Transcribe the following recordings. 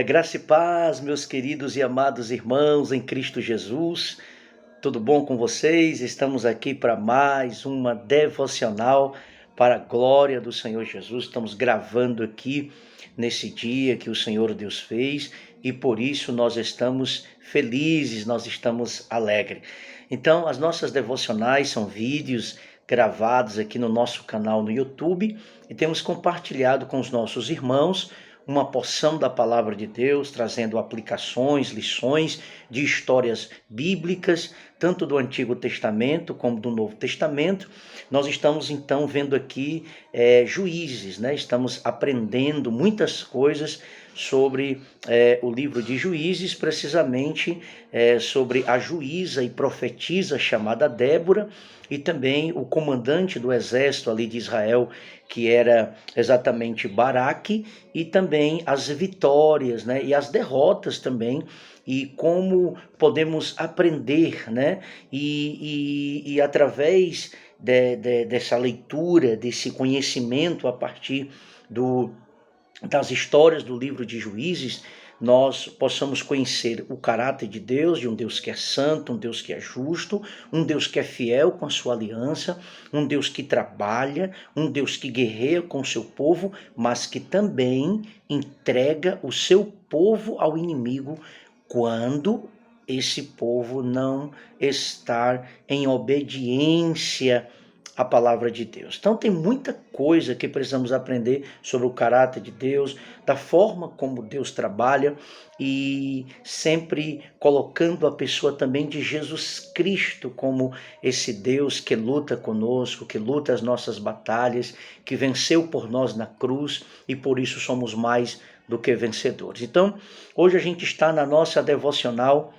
Graça e paz, meus queridos e amados irmãos em Cristo Jesus. Tudo bom com vocês? Estamos aqui para mais uma devocional para a glória do Senhor Jesus. Estamos gravando aqui nesse dia que o Senhor Deus fez e por isso nós estamos felizes, nós estamos alegres. Então, as nossas devocionais são vídeos gravados aqui no nosso canal no YouTube e temos compartilhado com os nossos irmãos uma porção da palavra de Deus, trazendo aplicações, lições de histórias bíblicas, tanto do Antigo Testamento como do Novo Testamento. Nós estamos então vendo aqui Juízes, né? Estamos aprendendo muitas coisas sobre o livro de Juízes, precisamente sobre a juíza e profetisa chamada Débora, e também o comandante do exército ali de Israel, que era exatamente Baraque, e também as vitórias, né, e as derrotas também, e como podemos aprender, né, e através dessa leitura, desse conhecimento a partir das histórias do livro de Juízes, nós possamos conhecer o caráter de Deus, de um Deus que é santo, um Deus que é justo, um Deus que é fiel com a sua aliança, um Deus que trabalha, um Deus que guerreia com o seu povo, mas que também entrega o seu povo ao inimigo quando esse povo não está em obediência a palavra de Deus. Então tem muita coisa que precisamos aprender sobre o caráter de Deus, da forma como Deus trabalha e sempre colocando a pessoa também de Jesus Cristo como esse Deus que luta conosco, que luta as nossas batalhas, que venceu por nós na cruz e por isso somos mais do que vencedores. Então, hoje a gente está na nossa devocional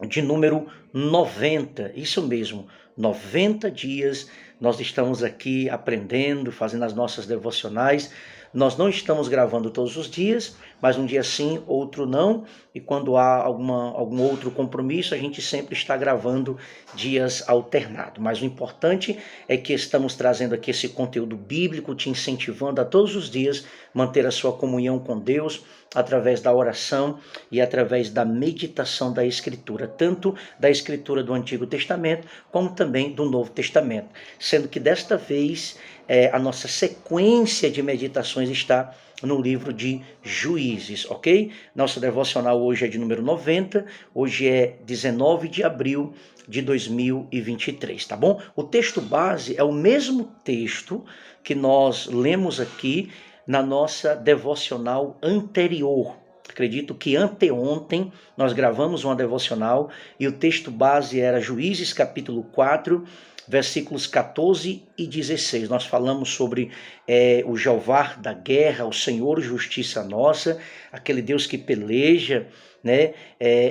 de número 90, isso mesmo, 90 dias nós estamos aqui aprendendo, fazendo as nossas devocionais. Nós não estamos gravando todos os dias, mas um dia sim, outro não, e quando há algum outro compromisso, a gente sempre está gravando dias alternados. Mas o importante é que estamos trazendo aqui esse conteúdo bíblico, te incentivando a todos os dias manter a sua comunhão com Deus, através da oração e através da meditação da Escritura, tanto da Escritura do Antigo Testamento, como também do Novo Testamento. Sendo que desta vez a nossa sequência de meditações está no livro de Juízes, ok? Nossa devocional hoje é de número 90, hoje é 19 de abril de 2023, tá bom? O texto base é o mesmo texto que nós lemos aqui na nossa devocional anterior. Acredito que anteontem nós gravamos uma devocional e o texto base era Juízes capítulo 4, versículos 14 e 16. Nós falamos sobre o Jeová da guerra, o Senhor justiça nossa, aquele Deus que peleja, né,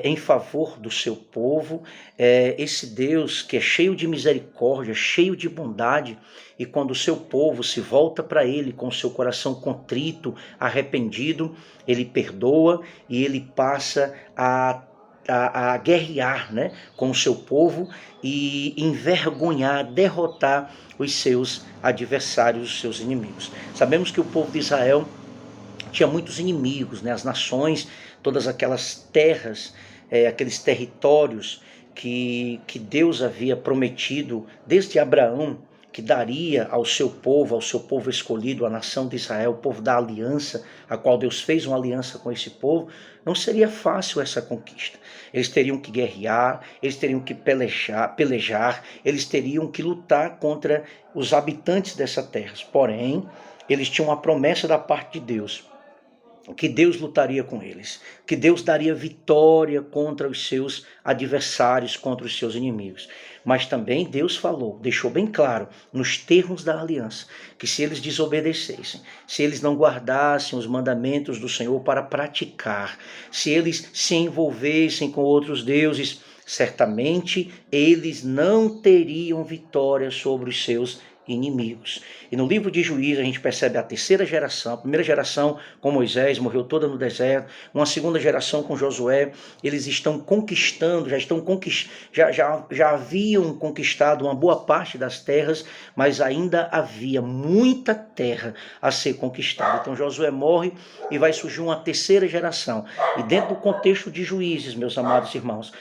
em favor do seu povo, esse Deus que é cheio de misericórdia, cheio de bondade, e quando o seu povo se volta para ele com o seu coração contrito, arrependido, ele perdoa e ele passa a guerrear, né, com o seu povo e envergonhar, derrotar os seus adversários, os seus inimigos. Sabemos que o povo de Israel tinha muitos inimigos, né, as nações, todas aquelas terras, aqueles territórios que Deus havia prometido desde Abraão, que daria ao seu povo escolhido, a nação de Israel, o povo da aliança, a qual Deus fez uma aliança com esse povo. Não seria fácil essa conquista. Eles teriam que guerrear, eles teriam que pelejar, eles teriam que lutar contra os habitantes dessa terra. Porém, eles tinham uma promessa da parte de Deus, que Deus lutaria com eles, que Deus daria vitória contra os seus adversários, contra os seus inimigos. Mas também Deus falou, deixou bem claro, nos termos da aliança, que se eles desobedecessem, se eles não guardassem os mandamentos do Senhor para praticar, se eles se envolvessem com outros deuses, certamente eles não teriam vitória sobre os seus inimigos. E no livro de Juízes a gente percebe a terceira geração, a primeira geração com Moisés, morreu toda no deserto, uma segunda geração com Josué, eles estão conquistando, já haviam conquistado uma boa parte das terras, mas ainda havia muita terra a ser conquistada. Então Josué morre e vai surgir uma terceira geração. E dentro do contexto de Juízes, meus amados irmãos,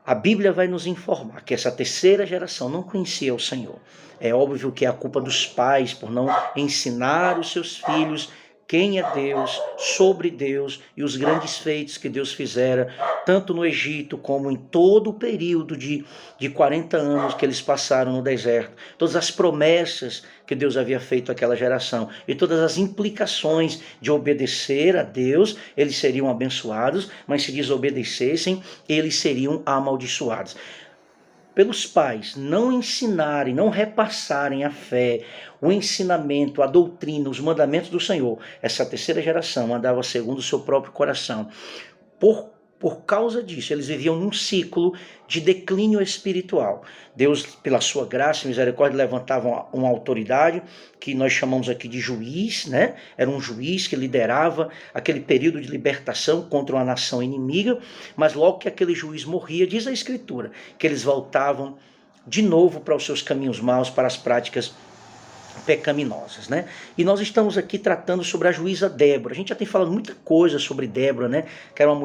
a Bíblia vai nos informar que essa terceira geração não conhecia o Senhor. É óbvio que é a culpa dos pais por não ensinar os seus filhos quem é Deus, sobre Deus e os grandes feitos que Deus fizera, tanto no Egito como em todo o período de 40 anos que eles passaram no deserto. Todas as promessas que Deus havia feito àquela geração e todas as implicações de obedecer a Deus, eles seriam abençoados, mas se desobedecessem, eles seriam amaldiçoados. Pelos pais não ensinarem, não repassarem a fé, o ensinamento, a doutrina, os mandamentos do Senhor, essa terceira geração andava segundo o seu próprio coração. Por causa disso, eles viviam num ciclo de declínio espiritual. Deus, pela sua graça e misericórdia, levantava uma autoridade, que nós chamamos aqui de juiz, né? Era um juiz que liderava aquele período de libertação contra uma nação inimiga, mas logo que aquele juiz morria, diz a Escritura, que eles voltavam de novo para os seus caminhos maus, para as práticas pecaminosas, né? E nós estamos aqui tratando sobre a juíza Débora. A gente já tem falado muita coisa sobre Débora, né? Que era uma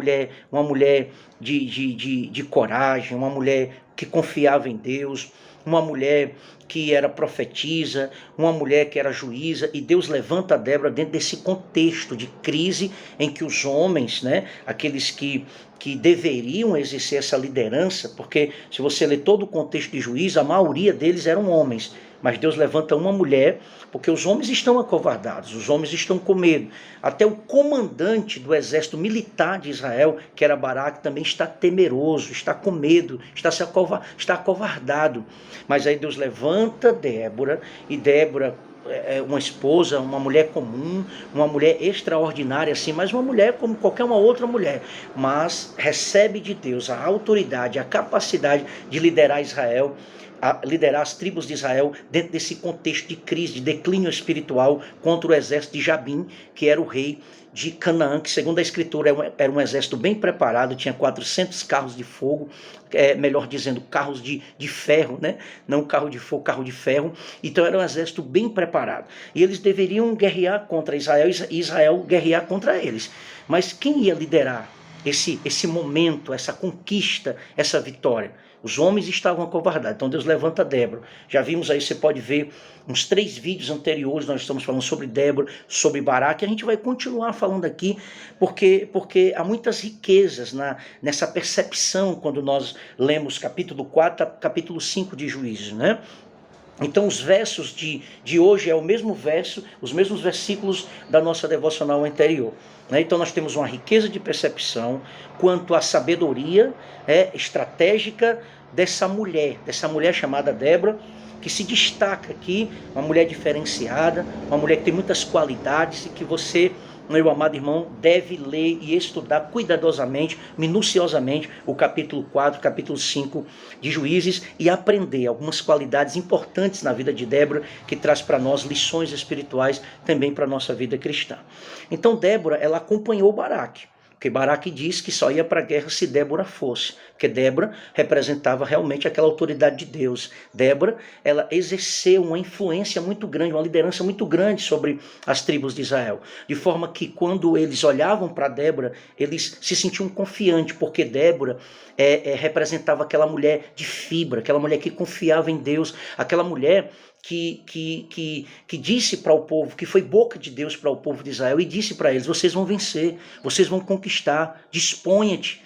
mulher de coragem, uma mulher que confiava em Deus, uma mulher que era profetisa, uma mulher que era juíza, e Deus levanta a Débora dentro desse contexto de crise em que os homens, né, aqueles que deveriam exercer essa liderança, porque se você ler todo o contexto de Juízes, a maioria deles eram homens, mas Deus levanta uma mulher, porque os homens estão acovardados, os homens estão com medo. Até o comandante do exército militar de Israel, que era Baraque, também está temeroso, está com medo, está acovardado. Mas aí Deus levanta Débora, e Débora é uma esposa, uma mulher comum, uma mulher extraordinária, assim, mas uma mulher como qualquer uma outra mulher, mas recebe de Deus a autoridade, a capacidade de liderar Israel, a liderar as tribos de Israel dentro desse contexto de crise, de declínio espiritual contra o exército de Jabim, que era o rei de Canaã, que segundo a Escritura era um exército bem preparado, tinha 400 carros de fogo, melhor dizendo, carros de ferro, né? Não carro de fogo, carro de ferro. Então era um exército bem preparado. E eles deveriam guerrear contra Israel e Israel guerrear contra eles. Mas quem ia liderar esse momento, essa conquista, essa vitória? Os homens estavam acovardados, então Deus levanta Débora. Já vimos aí, você pode ver uns 3 vídeos anteriores, nós estamos falando sobre Débora, sobre Baraque, a gente vai continuar falando aqui, porque há muitas riquezas nessa percepção quando nós lemos capítulo 4, capítulo 5 de Juízes, né? Então os versos de hoje é o mesmo verso, os mesmos versículos da nossa devocional anterior. Então nós temos uma riqueza de percepção quanto à sabedoria estratégica dessa mulher chamada Débora, que se destaca aqui, uma mulher diferenciada, uma mulher que tem muitas qualidades e que você, meu amado irmão, deve ler e estudar cuidadosamente, minuciosamente, o capítulo 4, capítulo 5 de Juízes e aprender algumas qualidades importantes na vida de Débora, que traz para nós lições espirituais também para a nossa vida cristã. Então Débora, ela acompanhou Baraque, porque Baraque diz que só ia para a guerra se Débora fosse, porque Débora representava realmente aquela autoridade de Deus. Débora, ela exerceu uma influência muito grande, uma liderança muito grande sobre as tribos de Israel, de forma que quando eles olhavam para Débora, eles se sentiam confiantes, porque Débora representava aquela mulher de fibra, aquela mulher que confiava em Deus, aquela mulher que disse para o povo, que foi boca de Deus para o povo de Israel e disse para eles: vocês vão vencer, vocês vão conquistar, disponha-te.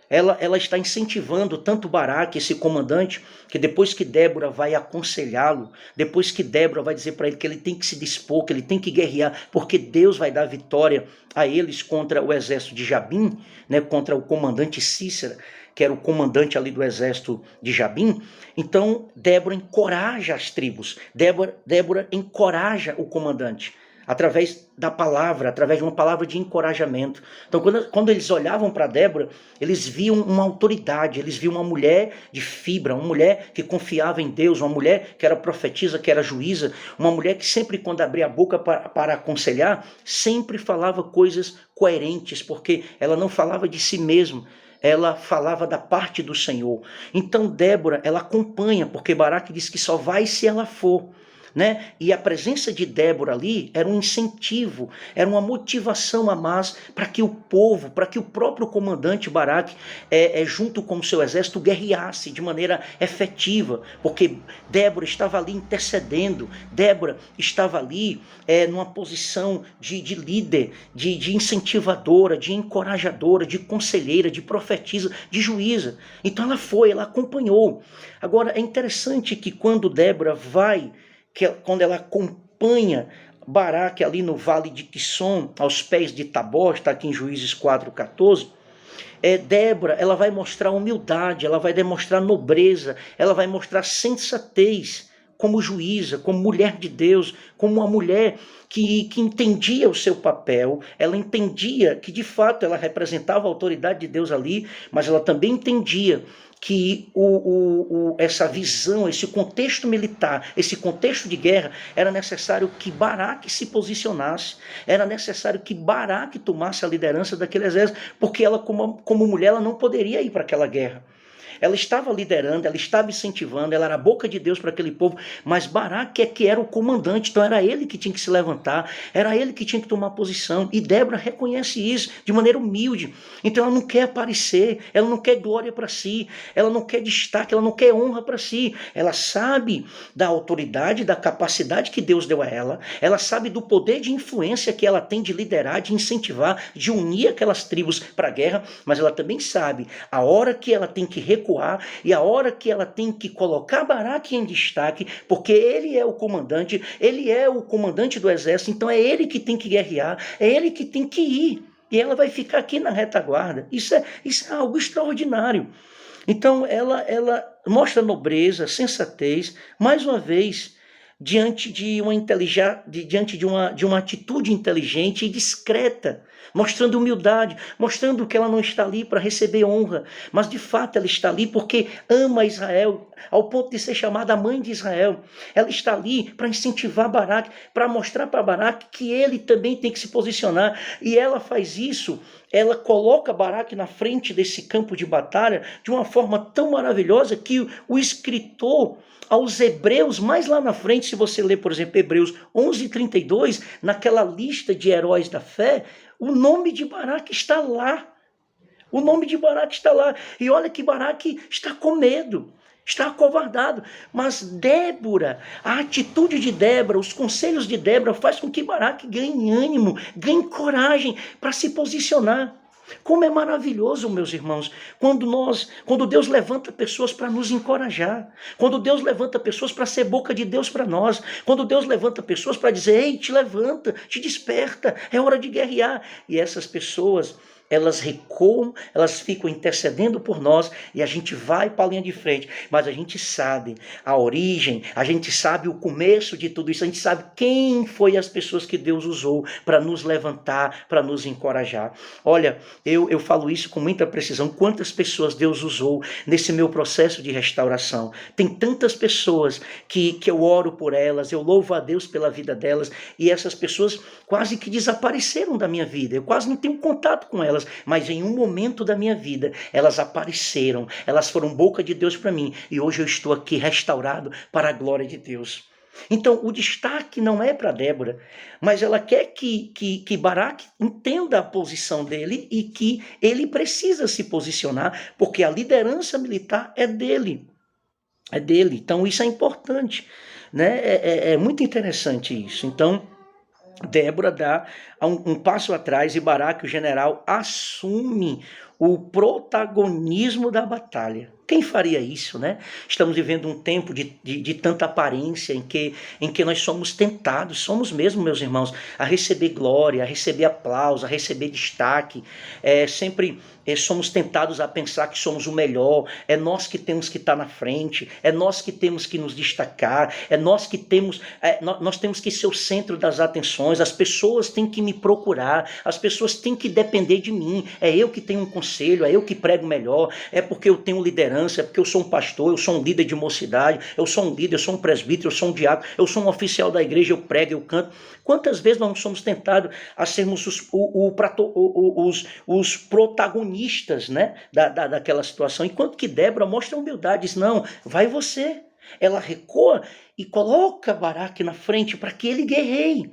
Ela está incentivando tanto Baraque, esse comandante, que depois que Débora vai aconselhá-lo, depois que Débora vai dizer para ele que ele tem que se dispor, que ele tem que guerrear, porque Deus vai dar vitória a eles contra o exército de Jabim, né, contra o comandante Cícera, que era o comandante ali do exército de Jabim. Então Débora encoraja as tribos, Débora encoraja o comandante através da palavra, através de uma palavra de encorajamento. Então, quando eles olhavam para Débora, eles viam uma autoridade, eles viam uma mulher de fibra, uma mulher que confiava em Deus, uma mulher que era profetisa, que era juíza, uma mulher que sempre, quando abria a boca para aconselhar, sempre falava coisas coerentes, porque ela não falava de si mesma, ela falava da parte do Senhor. Então Débora, ela acompanha, porque Baraque diz que só vai se ela for. Né? E a presença de Débora ali era um incentivo, era uma motivação a mais para que o povo, para que o próprio comandante Baraque, junto com o seu exército, guerreasse de maneira efetiva, porque Débora estava ali intercedendo, Débora estava ali numa posição de líder, de incentivadora, de encorajadora, de conselheira, de profetisa, de juíza. Então ela acompanhou. Agora é interessante que quando Débora vai, quando ela acompanha Baraque ali no vale de Quisson, aos pés de Tabor, está aqui em Juízes 4,14, Débora, ela vai mostrar humildade, ela vai demonstrar nobreza, ela vai mostrar sensatez como juíza, como mulher de Deus, como uma mulher que entendia o seu papel, ela entendia que de fato ela representava a autoridade de Deus ali, mas ela também entendia que essa visão, esse contexto militar, esse contexto de guerra, era necessário que Baraque se posicionasse, era necessário que Baraque tomasse a liderança daquele exército, porque ela, como mulher, ela não poderia ir para aquela guerra. Ela estava liderando, ela estava incentivando, ela era a boca de Deus para aquele povo, mas Baraque é que era o comandante, então era ele que tinha que se levantar, era ele que tinha que tomar posição, e Débora reconhece isso de maneira humilde. Então ela não quer aparecer, ela não quer glória para si, ela não quer destaque, ela não quer honra para si, ela sabe da autoridade, da capacidade que Deus deu a ela sabe do poder de influência que ela tem de liderar, de incentivar, de unir aquelas tribos para a guerra, mas ela também sabe a hora que ela tem que recuar e a hora que ela tem que colocar Baraque em destaque, porque ele é o comandante do exército, então é ele que tem que guerrear, é ele que tem que ir, e ela vai ficar aqui na retaguarda. Isso é algo extraordinário. Então ela mostra nobreza, sensatez, mais uma vez, diante de uma atitude inteligente e discreta, mostrando humildade, mostrando que ela não está ali para receber honra, mas de fato ela está ali porque ama Israel, ao ponto de ser chamada a mãe de Israel. Ela está ali para incentivar Baraque, para mostrar para Baraque que ele também tem que se posicionar, e ela faz isso, ela coloca Baraque na frente desse campo de batalha de uma forma tão maravilhosa que o escritor aos Hebreus, mais lá na frente, se você ler, por exemplo, Hebreus 11:32, naquela lista de heróis da fé, o nome de Baraque está lá. O nome de Baraque está lá. E olha que Baraque está com medo, está acovardado. Mas Débora, a atitude de Débora, os conselhos de Débora faz com que Baraque ganhe ânimo, ganhe coragem para se posicionar. Como é maravilhoso, meus irmãos, quando Deus levanta pessoas para nos encorajar, quando Deus levanta pessoas para ser boca de Deus para nós, quando Deus levanta pessoas para dizer, ei, te levanta, te desperta, é hora de guerrear. E essas pessoas, elas recuam, elas ficam intercedendo por nós e a gente vai para a linha de frente, mas a gente sabe a origem, a gente sabe o começo de tudo isso, a gente sabe quem foi as pessoas que Deus usou para nos levantar, para nos encorajar. Olha, eu falo isso com muita precisão, quantas pessoas Deus usou nesse meu processo de restauração. Tem tantas pessoas que eu oro por elas, eu louvo a Deus pela vida delas, e essas pessoas quase que desapareceram da minha vida, eu quase não tenho contato com elas, mas em um momento da minha vida, elas apareceram, elas foram boca de Deus para mim, e hoje eu estou aqui restaurado para a glória de Deus. Então, o destaque não é para Débora, mas ela quer que Baraque entenda a posição dele e que ele precisa se posicionar, porque a liderança militar é dele. É dele. Então, isso é importante, né? É muito interessante isso. Então, Débora dá um passo atrás e Baraque, o general, assume o protagonismo da batalha. Quem faria isso, né? Estamos vivendo um tempo de tanta aparência em que nós somos tentados, somos mesmo, meus irmãos, a receber glória, a receber aplauso, a receber destaque. Sempre somos tentados a pensar que somos o melhor, é nós que temos que estar na frente, é nós que temos que nos destacar, é nós que temos, nós temos que ser o centro das atenções, as pessoas têm que me procurar, as pessoas têm que depender de mim, é eu que tenho um conselho, é eu que prego melhor, é porque eu tenho liderança, é porque eu sou um pastor, eu sou um líder de mocidade, eu sou um líder, eu sou um presbítero, eu sou um diácono, eu sou um oficial da igreja, eu prego, eu canto. Quantas vezes nós não somos tentados a sermos os protagonistas, né, daquela situação? Enquanto que Débora mostra humildade, diz, não, vai você. Ela recua e coloca Baraque na frente para que ele guerreie.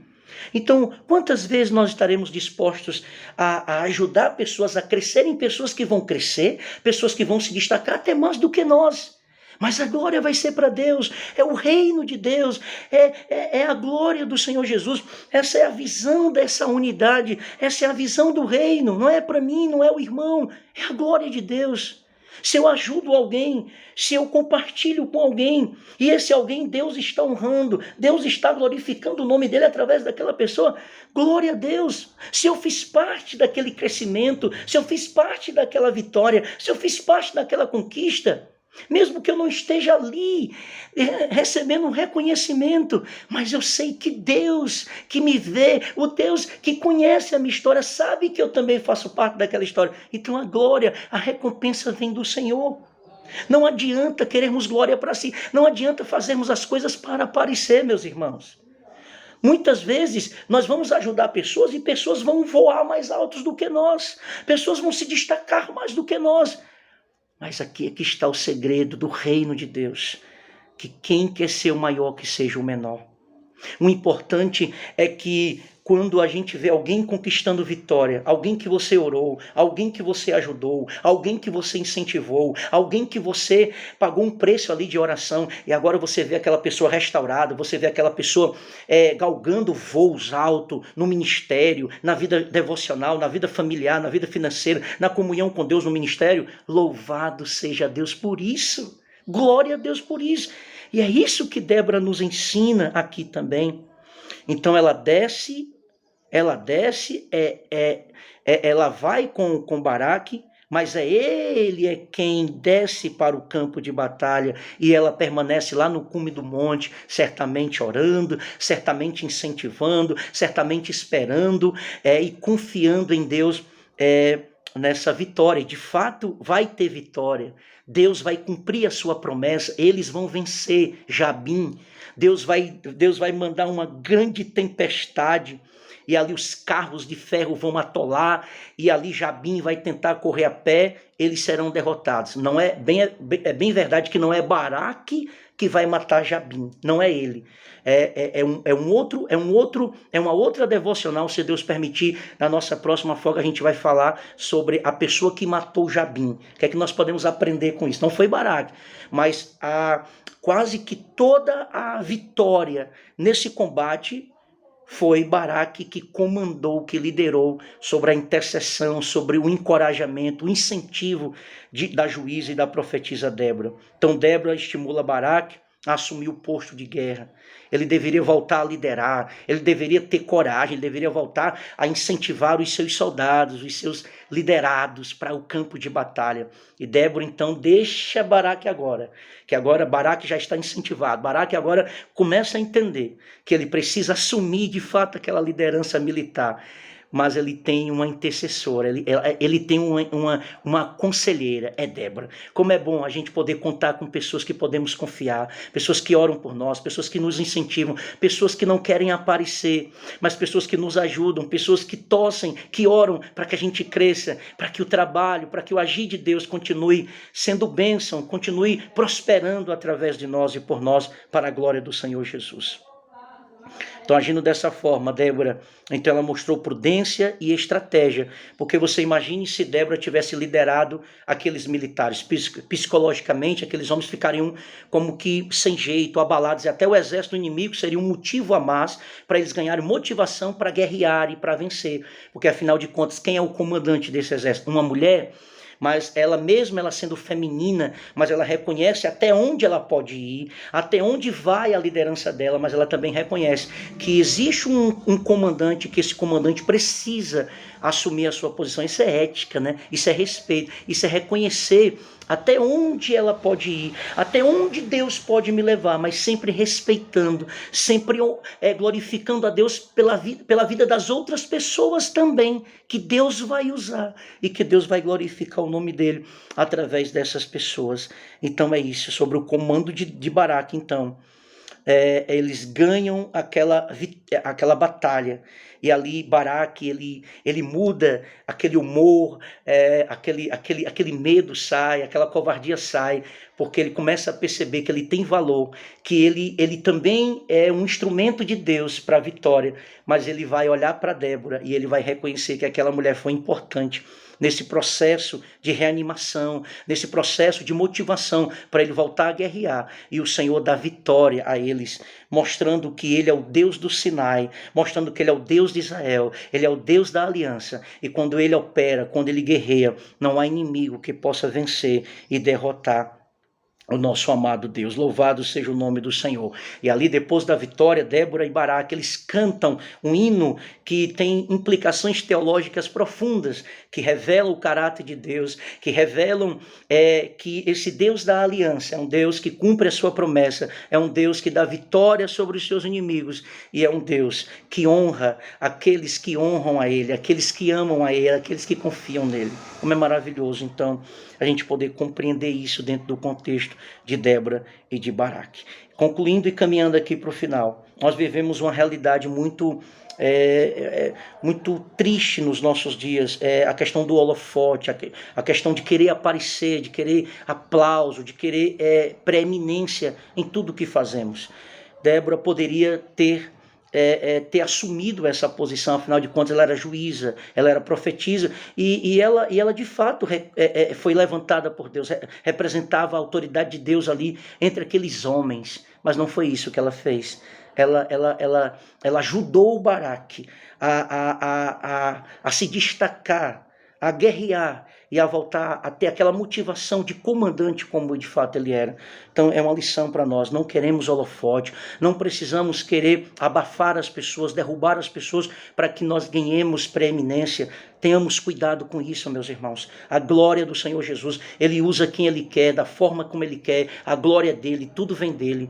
Então, quantas vezes nós estaremos dispostos a ajudar pessoas a crescerem, pessoas que vão crescer, pessoas que vão se destacar até mais do que nós? Mas a glória vai ser para Deus, é o reino de Deus, é a glória do Senhor Jesus. Essa é a visão dessa unidade, essa é a visão do reino, não é para mim, não é o irmão, é a glória de Deus. Se eu ajudo alguém, se eu compartilho com alguém, e esse alguém Deus está honrando, Deus está glorificando o nome dele através daquela pessoa, glória a Deus. Se eu fiz parte daquele crescimento, se eu fiz parte daquela vitória, se eu fiz parte daquela conquista, mesmo que eu não esteja ali recebendo um reconhecimento, mas eu sei que Deus que me vê, o Deus que conhece a minha história, sabe que eu também faço parte daquela história. Então a glória, a recompensa vem do Senhor. Não adianta querermos glória para si, não adianta fazermos as coisas para aparecer, meus irmãos. Muitas vezes nós vamos ajudar pessoas e pessoas vão voar mais altos do que nós, pessoas vão se destacar mais do que nós. Mas aqui é que está o segredo do reino de Deus, que quem quer ser o maior que seja o menor. O importante é que quando a gente vê alguém conquistando vitória, alguém que você orou, alguém que você ajudou, alguém que você incentivou, alguém que você pagou um preço ali de oração, e agora você vê aquela pessoa restaurada, você vê aquela pessoa galgando voos altos no ministério, na vida devocional, na vida familiar, na vida financeira, na comunhão com Deus no ministério, louvado seja Deus por isso, glória a Deus por isso. E é isso que Débora nos ensina aqui também. Então ela desce, ela vai com Baraque, mas ele é quem desce para o campo de batalha e ela permanece lá no cume do monte, certamente orando, certamente incentivando, certamente esperando e confiando em Deus nessa vitória. De fato, vai ter vitória. Deus vai cumprir a sua promessa, eles vão vencer Jabim. Deus vai mandar uma grande tempestade e ali os carros de ferro vão atolar e ali Jabim vai tentar correr a pé, eles serão derrotados. Não é bem verdade que não é Baraque que vai matar Jabim, não é ele. É uma outra devocional, se Deus permitir, na nossa próxima folga a gente vai falar sobre a pessoa que matou Jabim. O que é que nós podemos aprender com isso? Não foi Baraque, mas quase que toda a vitória nesse combate foi Baraque que comandou, que liderou sobre a intercessão, sobre o encorajamento, o incentivo da juíza e da profetisa Débora. Então Débora estimula Baraque a assumir o posto de guerra. Ele deveria voltar a liderar, ele deveria ter coragem, ele deveria voltar a incentivar os seus soldados, os seus liderados para o campo de batalha. E Débora então deixa Baraque agora, que agora Baraque já está incentivado. Baraque agora começa a entender que ele precisa assumir de fato aquela liderança militar. Mas ele tem uma intercessora, ele tem uma conselheira, é Débora. Como é bom a gente poder contar com pessoas que podemos confiar, pessoas que oram por nós, pessoas que nos incentivam, pessoas que não querem aparecer, mas pessoas que nos ajudam, pessoas que torcem, que oram para que a gente cresça, para que o trabalho, para que o agir de Deus continue sendo bênção, continue prosperando através de nós e por nós, para a glória do Senhor Jesus. Então, agindo dessa forma, Débora, então ela mostrou prudência e estratégia, porque você imagine se Débora tivesse liderado aqueles militares, psicologicamente, aqueles homens ficariam como que sem jeito, abalados, e até o exército inimigo seria um motivo a mais para eles ganharem motivação para guerrear e para vencer, porque afinal de contas, quem é o comandante desse exército? Uma mulher? Mas ela mesmo, ela sendo feminina, mas ela reconhece até onde ela pode ir, até onde vai a liderança dela, mas ela também reconhece que existe um comandante, que esse comandante precisa assumir a sua posição. Isso é ética, né? Isso é respeito, isso é reconhecer até onde ela pode ir, até onde Deus pode me levar, mas sempre respeitando, sempre glorificando a Deus pela vida das outras pessoas também, que Deus vai usar e que Deus vai glorificar o nome dele através dessas pessoas. Então é isso, sobre o comando de Baraque, então. Eles ganham aquela batalha, e ali Baraque ele muda aquele humor, aquele medo sai, aquela covardia sai, porque ele começa a perceber que ele tem valor, que ele também é um instrumento de Deus para a vitória, mas ele vai olhar para Débora e ele vai reconhecer que aquela mulher foi importante nesse processo de reanimação, nesse processo de motivação para ele voltar a guerrear, e o Senhor dá vitória a eles, mostrando que ele é o Deus do Sinai, mostrando que ele é o Deus de Israel, ele é o Deus da aliança, e quando ele opera, quando ele guerreia, não há inimigo que possa vencer e derrotar o nosso amado Deus. Louvado seja o nome do Senhor. E ali, depois da vitória, Débora e Baraque, eles cantam um hino que tem implicações teológicas profundas, que revelam o caráter de Deus, que revelam que esse Deus da aliança é um Deus que cumpre a sua promessa, é um Deus que dá vitória sobre os seus inimigos, e é um Deus que honra aqueles que honram a Ele, aqueles que amam a Ele, aqueles que confiam nele. Como é maravilhoso, então, a gente poder compreender isso dentro do contexto de Débora e de Baraque. Concluindo e caminhando aqui para o final, nós vivemos uma realidade muito triste nos nossos dias, a questão do holofote, a questão de querer aparecer, de querer aplauso, de querer preeminência em tudo que fazemos. Débora poderia ter assumido essa posição, afinal de contas ela era juíza, ela era profetisa, e ela de fato foi levantada por Deus, representava a autoridade de Deus ali entre aqueles homens, mas não foi isso que ela fez. Ela ajudou o Baraque a se destacar, a guerrear e a voltar a ter aquela motivação de comandante como de fato ele era. Então é uma lição para nós, não queremos holofote, não precisamos querer abafar as pessoas, derrubar as pessoas para que nós ganhemos preeminência. Tenhamos cuidado com isso, meus irmãos. A glória do Senhor Jesus, ele usa quem ele quer, da forma como ele quer, a glória dele, tudo vem dele.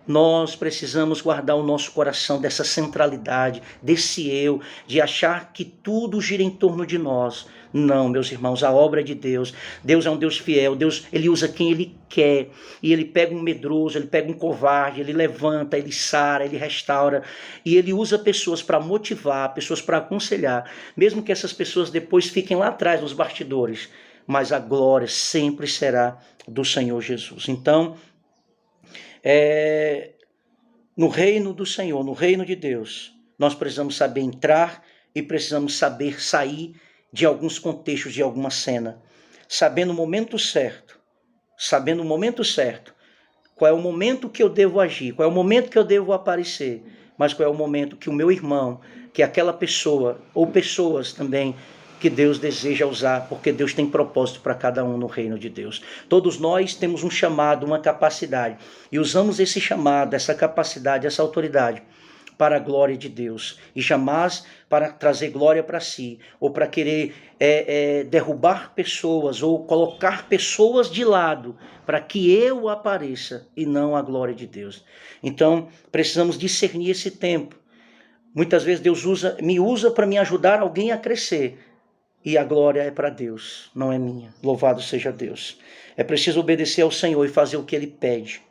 Nós precisamos guardar o nosso coração dessa centralidade, desse eu, de achar que tudo gira em torno de nós. Não, meus irmãos, a obra é de Deus. Deus é um Deus fiel. Deus, ele usa quem ele quer. E ele pega um medroso, ele pega um covarde, ele levanta, ele sara, ele restaura. E ele usa pessoas para motivar, pessoas para aconselhar, mesmo que essas pessoas depois fiquem lá atrás nos bastidores. Mas a glória sempre será do Senhor Jesus. Então, no reino do Senhor, no reino de Deus, nós precisamos saber entrar e precisamos saber sair de alguns contextos, de alguma cena, sabendo o momento certo, qual é o momento que eu devo agir, qual é o momento que eu devo aparecer, mas qual é o momento que o meu irmão, que aquela pessoa, ou pessoas também, que Deus deseja usar, porque Deus tem propósito para cada um no reino de Deus. Todos nós temos um chamado, uma capacidade, e usamos esse chamado, essa capacidade, essa autoridade para a glória de Deus, e jamais para trazer glória para si, ou para querer derrubar pessoas, ou colocar pessoas de lado, para que eu apareça, e não a glória de Deus. Então, precisamos discernir esse tempo. Muitas vezes Deus me usa para me ajudar alguém a crescer, e a glória é para Deus, não é minha. Louvado seja Deus. É preciso obedecer ao Senhor e fazer o que Ele pede.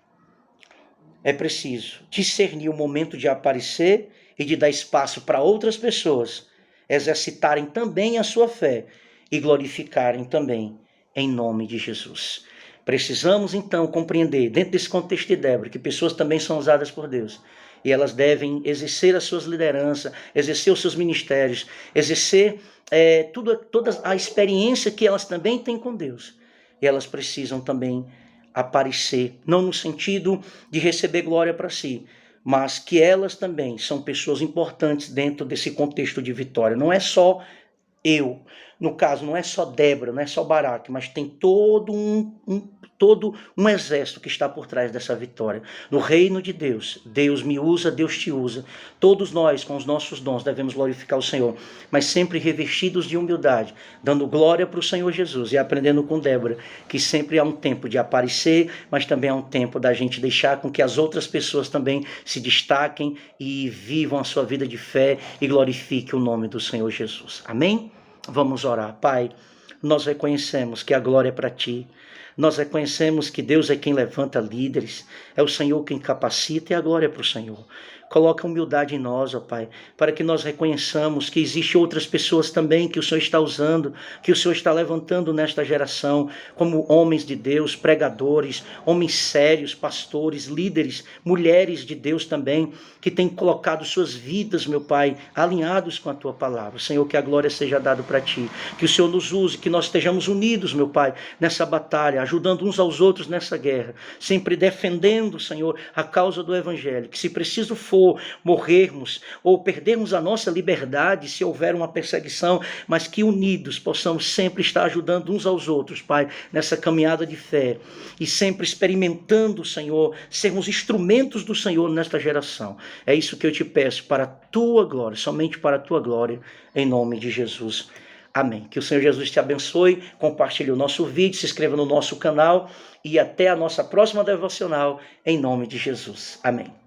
É preciso discernir o momento de aparecer e de dar espaço para outras pessoas exercitarem também a sua fé e glorificarem também em nome de Jesus. Precisamos então compreender, dentro desse contexto de Débora, que pessoas também são usadas por Deus. e elas devem exercer as suas lideranças, exercer os seus ministérios, exercer toda a experiência que elas também têm com Deus. E elas precisam também aparecer, não no sentido de receber glória para si, mas que elas também são pessoas importantes dentro desse contexto de vitória. Não é só eu, no caso, não é só Débora, não é só Baraque, mas tem todo um exército que está por trás dessa vitória. No reino de Deus, Deus me usa, Deus te usa. Todos nós, com os nossos dons, devemos glorificar o Senhor, mas sempre revestidos de humildade, dando glória para o Senhor Jesus e aprendendo com Débora que sempre há um tempo de aparecer, mas também há um tempo da gente deixar com que as outras pessoas também se destaquem e vivam a sua vida de fé e glorifiquem o nome do Senhor Jesus. Amém? Vamos orar. Pai, nós reconhecemos que a glória é para Ti. Nós reconhecemos que Deus é quem levanta líderes, é o Senhor quem capacita e a glória é para o Senhor. Coloca humildade em nós, ó Pai, para que nós reconheçamos que existem outras pessoas também que o Senhor está usando, que o Senhor está levantando nesta geração, como homens de Deus, pregadores, homens sérios, pastores, líderes, mulheres de Deus também, que têm colocado suas vidas, meu Pai, alinhados com a Tua palavra. Senhor, que a glória seja dada para Ti, que o Senhor nos use, que nós estejamos unidos, meu Pai, nessa batalha, ajudando uns aos outros nessa guerra, sempre defendendo, Senhor, a causa do Evangelho, que se preciso for morrermos ou perdermos a nossa liberdade se houver uma perseguição, mas que unidos possamos sempre estar ajudando uns aos outros, Pai, nessa caminhada de fé e sempre experimentando, Senhor, sermos instrumentos do Senhor nesta geração. É isso que eu te peço para a Tua glória, somente para a Tua glória, em nome de Jesus. Amém. Que o Senhor Jesus te abençoe, compartilhe o nosso vídeo, se inscreva no nosso canal e até a nossa próxima devocional, em nome de Jesus. Amém.